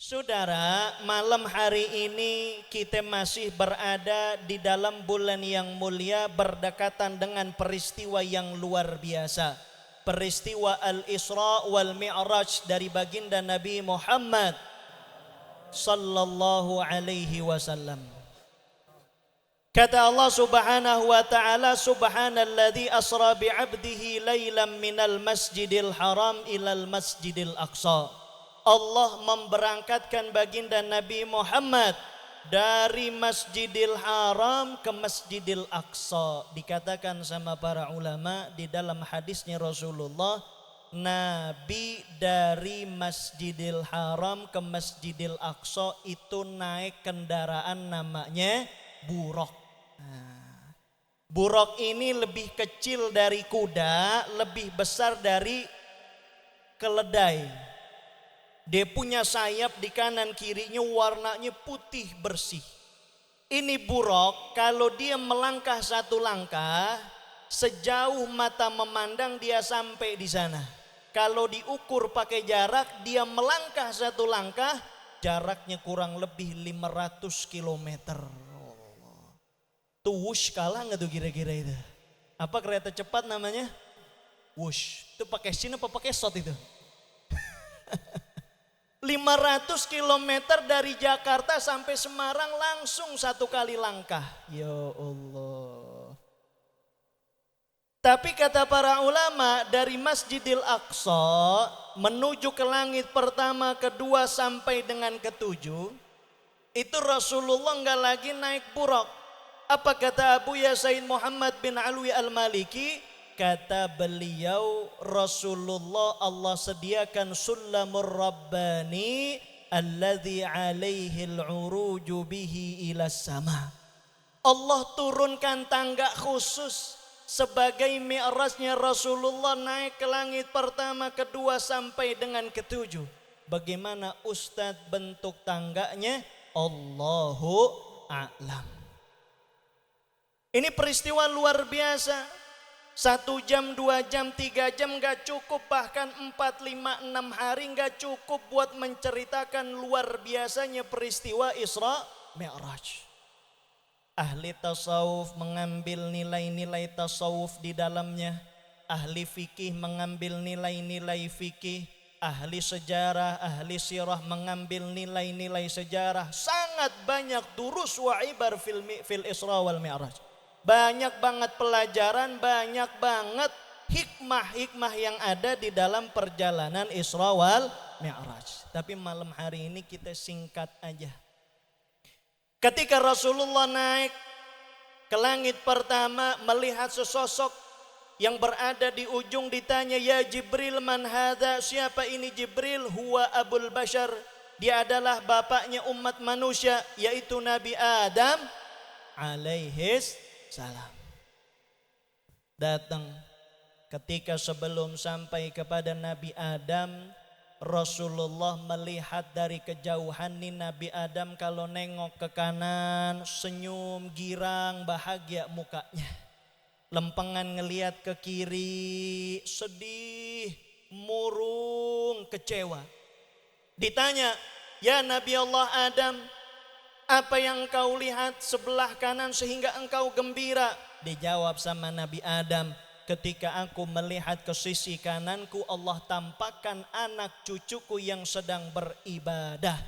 Saudara, malam hari ini kita masih berada di dalam bulan yang mulia berdekatan dengan peristiwa yang luar biasa. Peristiwa Al-Isra wal Mi'raj dari baginda Nabi Muhammad sallallahu alaihi wasallam. Kata Allah Subhanahu wa taala, subhanalladzi asra bi'abdihi lailan minal masjidil haram ilal masjidil aqsa. Allah memberangkatkan baginda Nabi Muhammad dari Masjidil Haram ke Masjidil Aqsa. Dikatakan sama para ulama di dalam hadisnya Rasulullah, Nabi dari Masjidil Haram ke Masjidil Aqsa itu naik kendaraan namanya buraq. Buraq ini lebih kecil dari kuda, lebih besar dari keledai. Dia punya sayap di kanan kirinya, warnanya putih bersih. Ini buraq, kalau dia melangkah satu langkah, sejauh mata memandang dia sampai di sana. Kalau diukur pakai jarak, dia melangkah satu langkah, jaraknya kurang lebih 500 km. Tuh wush kalah nggak tuh kira-kira itu? Apa kereta cepat namanya? Wush. Itu pakai sin apa pakai shot itu? 500 km dari Jakarta sampai Semarang langsung satu kali langkah. Ya Allah. Tapi kata para ulama, dari Masjidil Aqsa menuju ke langit pertama, kedua sampai dengan ketujuh, itu Rasulullah nggak lagi naik buraq. Apa kata Abu Yasain Muhammad bin Alwi al-Maliki? Kata beliau, Rasulullah Allah sediakan sulamur rabbani alladzi alaihi al-uruju bihi ila sama. Allah turunkan tangga khusus sebagai mi'rajnya Rasulullah naik ke langit pertama, kedua sampai dengan ketujuh. Bagaimana Ustadz bentuk tangganya? Allahu a'lam. Ini peristiwa luar biasa. 1 jam, 2 jam, 3 jam gak cukup, bahkan 4, 5, 6 hari gak cukup buat menceritakan luar biasanya peristiwa Isra Mi'raj. Ahli tasawuf mengambil nilai-nilai tasawuf di dalamnya, ahli fikih mengambil nilai-nilai fikih, ahli sejarah, ahli sirah mengambil nilai-nilai sejarah. Sangat banyak durus wa ibar fil Isra wal Mi'raj. Banyak banget pelajaran, banyak banget hikmah-hikmah yang ada di dalam perjalanan Isra wal Mi'raj. Tapi malam hari ini kita singkat aja. Ketika Rasulullah naik ke langit pertama, melihat sesosok yang berada di ujung, ditanya, ya Jibril man hadza, siapa ini Jibril? Huwa Abul Bashar, dia adalah bapaknya umat manusia, yaitu Nabi Adam alaihis salam. Datang ketika sebelum sampai kepada Nabi Adam, Rasulullah melihat dari kejauhan nih Nabi Adam kalau nengok ke kanan senyum, girang, bahagia mukanya. Lempengan ngelihat ke kiri sedih, murung, kecewa. Ditanya, ya Nabi Allah Adam, apa yang engkau lihat sebelah kanan sehingga engkau gembira? Dijawab sama Nabi Adam, ketika aku melihat ke sisi kananku, Allah tampakkan anak cucuku yang sedang beribadah.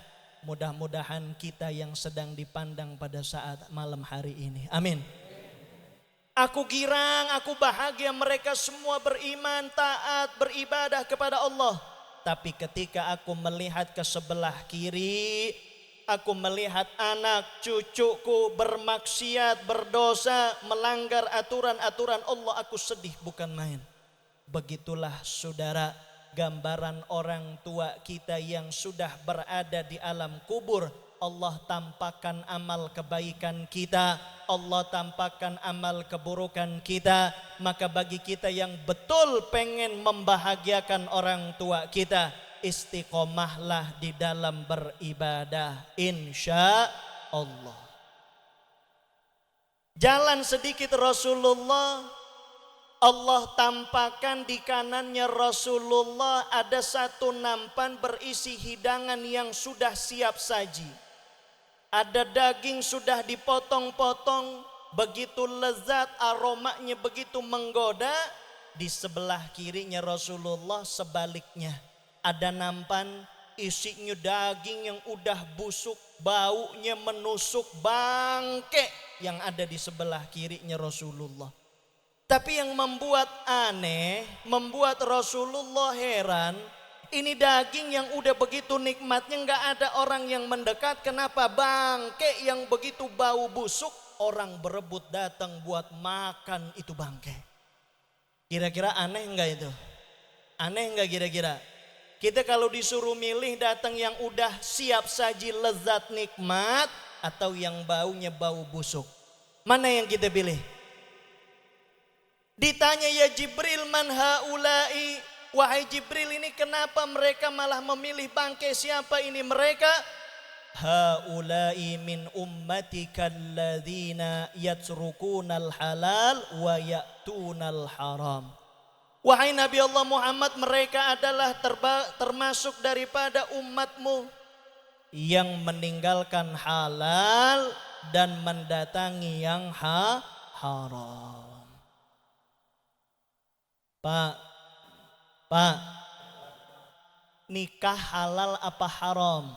Mudah-mudahan kita yang sedang dipandang pada saat malam hari ini. Amin. Aku girang, aku bahagia, mereka semua beriman, taat, beribadah kepada Allah. Tapi ketika aku melihat ke sebelah kiri, aku melihat anak cucuku bermaksiat, berdosa, melanggar aturan-aturan Allah, aku sedih bukan main. Begitulah saudara, gambaran orang tua kita yang sudah berada di alam kubur. Allah tampakkan amal kebaikan kita, Allah tampakkan amal keburukan kita. Maka bagi kita yang betul pengen membahagiakan orang tua kita, istiqomahlah di dalam beribadah, insya Allah. Jalan sedikit Rasulullah Allah tampakkan di kanannya Rasulullah ada satu nampan berisi hidangan yang sudah siap saji. Ada daging sudah dipotong-potong, begitu lezat, aromanya begitu menggoda. Di sebelah kirinya Rasulullah sebaliknya ada nampan isinya daging yang udah busuk, baunya menusuk, bangke yang ada di sebelah kirinya Rasulullah. Tapi yang membuat aneh, membuat Rasulullah heran, ini daging yang udah begitu nikmatnya gak ada orang yang mendekat. Kenapa bangke yang begitu bau busuk orang berebut datang buat makan itu bangke? Kira-kira aneh enggak itu? Aneh enggak kira-kira? Kita kalau disuruh milih datang yang udah siap saji lezat nikmat atau yang baunya bau busuk? Mana yang kita pilih? Ditanya ya Jibril man haulai, wahai Jibril ini kenapa mereka malah memilih bangkai, siapa ini mereka? Haulai min ummatika alladzina yatrukunal halal wa ya'tunal haram. Wahai Nabi Allah Muhammad, mereka adalah termasuk daripada umatmu yang meninggalkan halal dan mendatangi yang haram. Pak, nikah halal apa haram?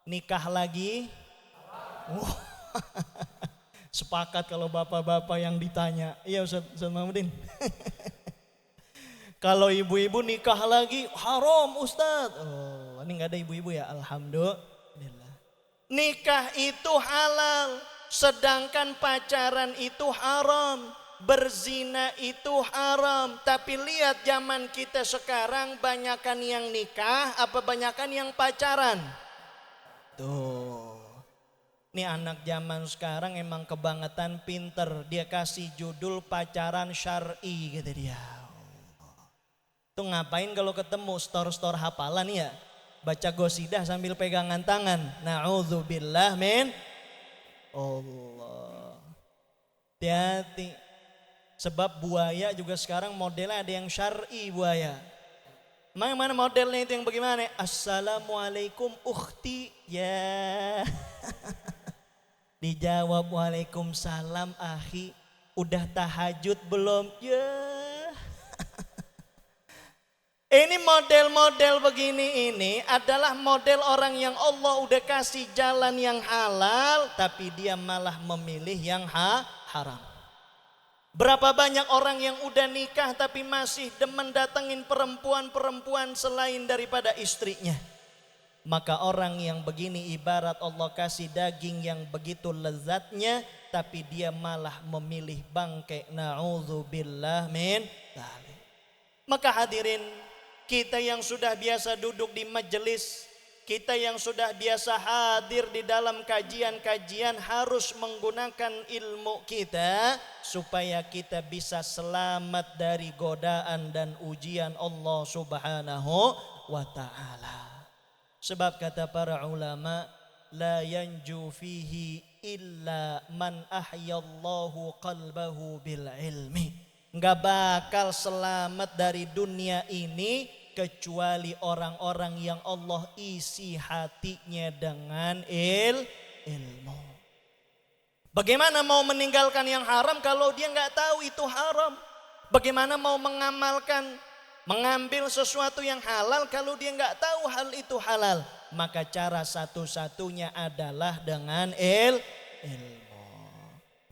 Nikah lagi? Sepakat kalau bapak-bapak yang ditanya. Iya Ustaz Mahmudin. Kalau ibu-ibu nikah lagi haram Ustaz. Oh, ini nggak ada ibu-ibu ya, alhamdulillah. Nikah itu halal, sedangkan pacaran itu haram. Berzina itu haram. Tapi lihat zaman kita sekarang, banyakan yang nikah apa banyakan yang pacaran? Tuh, ini anak zaman sekarang emang kebangetan pinter. Dia kasih judul pacaran syar'i gitu dia. Tuh ngapain kalau ketemu store-store hafalan ya? Baca gosidah sambil pegangan tangan. Na'udzubillah min Allah. Hati-hati. Sebab buaya juga sekarang modelnya ada yang syar'i buaya. Mana modelnya itu yang bagaimana? Assalamualaikum ukhti. Ya. Dijawab waalaikumsalam akhi. Udah tahajud belum? Ya. Ini model-model begini ini adalah model orang yang Allah udah kasih jalan yang halal, tapi dia malah memilih yang haram. Berapa banyak orang yang udah nikah tapi masih demen datengin perempuan-perempuan selain daripada istrinya. Maka orang yang begini ibarat Allah kasih daging yang begitu lezatnya, tapi dia malah memilih bangkai. Na'udzubillah min dzalik. Maka hadirin, kita yang sudah biasa duduk di majelis, kita yang sudah biasa hadir di dalam kajian-kajian harus menggunakan ilmu kita supaya kita bisa selamat dari godaan dan ujian Allah Subhanahu wa ta'ala. Sebab kata para ulama, la yanju fihi illa man ahyallahu qalbahu bil ilmi. Enggak bakal selamat dari dunia ini kecuali orang-orang yang Allah isi hatinya dengan ilmu. Bagaimana mau meninggalkan yang haram kalau dia nggak tahu itu haram? Bagaimana mau mengambil sesuatu yang halal kalau dia nggak tahu hal itu halal? Maka cara satu-satunya adalah dengan ilmu.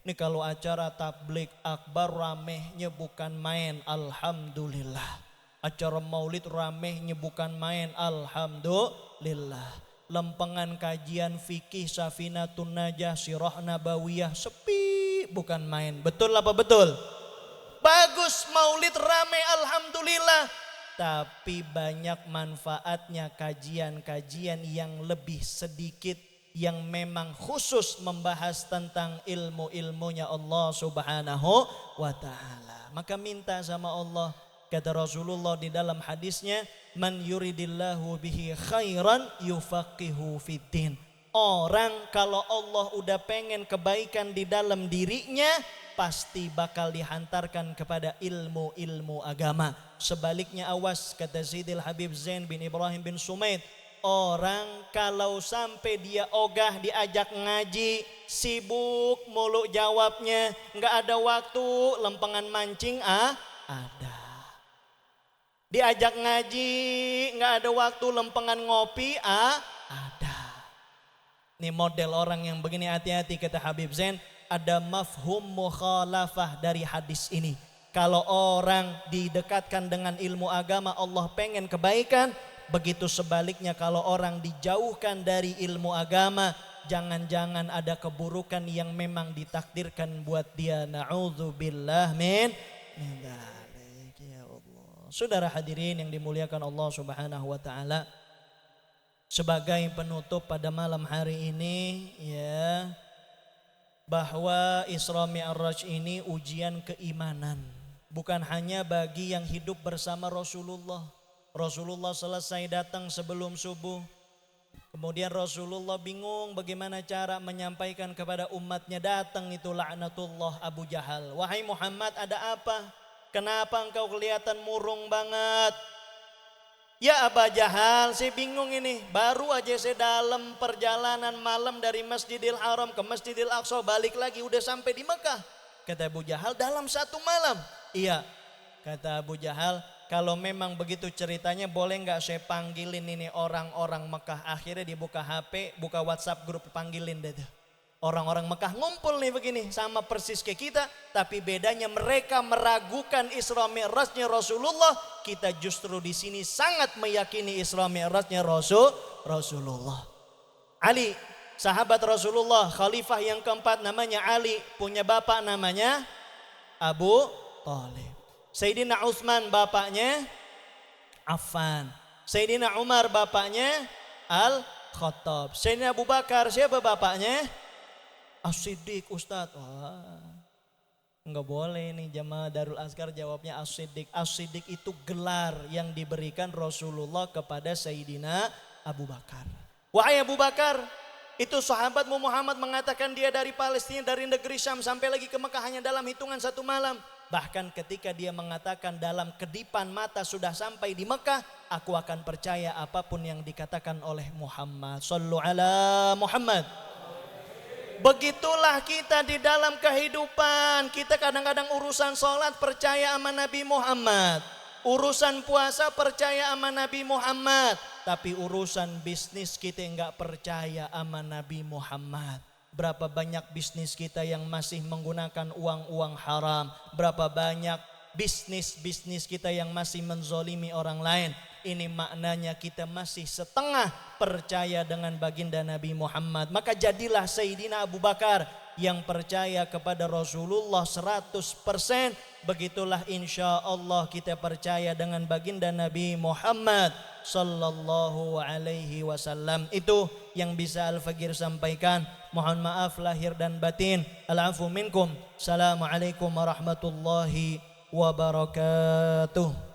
Ini kalau acara tablik akbar ramehnya bukan main, alhamdulillah. Acara maulid ramehnya bukan main, alhamdulillah. Lempengan kajian fikih Safinatun Najah, Sirah Nabawiyah sepi, bukan main. Betul apa betul? Bagus maulid rame, alhamdulillah. Tapi banyak manfaatnya kajian-kajian yang lebih sedikit, yang memang khusus membahas tentang ilmu-ilmunya Allah Subhanahu wa ta'ala. Maka minta sama Allah. Kata Rasulullah di dalam hadisnya, man yuridillahu bihi khairan yufaqihu fiddin. Orang kalau Allah udah pengen kebaikan di dalam dirinya, pasti bakal dihantarkan kepada ilmu-ilmu agama. Sebaliknya awas, kata Sayyidil Habib Zain bin Ibrahim bin Sumaid, orang kalau sampai dia ogah diajak ngaji, sibuk mulu jawabnya, nggak ada waktu, lempengan mancing ada. Diajak ngaji, nggak ada waktu, lempengan ngopi ada. Ini model orang yang begini, hati-hati kata Habib Zain. Ada mafhum mukhalafah dari hadis ini. Kalau orang didekatkan dengan ilmu agama, Allah pengen kebaikan. Begitu sebaliknya kalau orang dijauhkan dari ilmu agama, jangan-jangan ada keburukan yang memang ditakdirkan buat dia. Na'udzubillah min dzalik ya Allah. Saudara hadirin yang dimuliakan Allah Subhanahu wa taala, sebagai penutup pada malam hari ini ya, bahwa Isra Mi'raj ini ujian keimanan, bukan hanya bagi yang hidup bersama Rasulullah. Rasulullah selesai datang sebelum subuh, kemudian Rasulullah bingung bagaimana cara menyampaikan kepada umatnya. Datang itu laknatullah Abu Jahal. Wahai Muhammad, ada apa? Kenapa engkau kelihatan murung banget? Ya Aba Jahal, saya bingung ini. Baru aja saya dalam perjalanan malam dari Masjidil Haram ke Masjidil Aqsa, balik lagi udah sampai di Mekah. Kata Abu Jahal, dalam satu malam. Iya, kata Abu Jahal, kalau memang begitu ceritanya, boleh nggak saya panggilin ini orang-orang Mekah. Akhirnya dibuka HP, buka WhatsApp grup, panggilin deh. Orang-orang Mekah ngumpul nih begini, sama persis kayak kita, tapi bedanya mereka meragukan Isra Mi'rajnya Rasulullah. Kita justru di sini sangat meyakini Isra Mi'rajnya Rasulullah. Ali, sahabat Rasulullah, khalifah yang keempat, namanya Ali, punya bapak namanya Abu Thalib. Sayyidina Utsman bapaknya Affan. Sayyidina Umar bapaknya Al-Khattab. Sayyidina Abu Bakar siapa bapaknya? As-Siddiq, Ustadz. Wah, enggak boleh nih jamaah Darul Azkar jawabnya As-Siddiq. As-Siddiq itu gelar yang diberikan Rasulullah kepada Sayyidina Abu Bakar. Wahai Abu Bakar, itu sahabatmu Muhammad mengatakan dia dari Palestina, dari negeri Syam sampai lagi ke Mekah hanya dalam hitungan satu malam. Bahkan ketika dia mengatakan dalam kedipan mata sudah sampai di Mekah, aku akan percaya apapun yang dikatakan oleh Muhammad. Shallu ala Muhammad. Begitulah kita di dalam kehidupan. Kita kadang-kadang urusan sholat percaya sama Nabi Muhammad, urusan puasa percaya sama Nabi Muhammad, tapi urusan bisnis kita enggak percaya sama Nabi Muhammad. Berapa banyak bisnis kita yang masih menggunakan uang-uang haram, berapa banyak bisnis kita yang masih menzolimi orang lain. Ini maknanya kita masih setengah percaya dengan baginda Nabi Muhammad. Maka jadilah Sayyidina Abu Bakar yang percaya kepada Rasulullah 100%. Begitulah insya Allah kita percaya dengan baginda Nabi Muhammad sallallahu alaihi wasallam. Itu yang bisa Al-Faqir sampaikan. Mohon maaf lahir dan batin. Al-afu minkum. Assalamualaikum warahmatullahi wabarakatuh.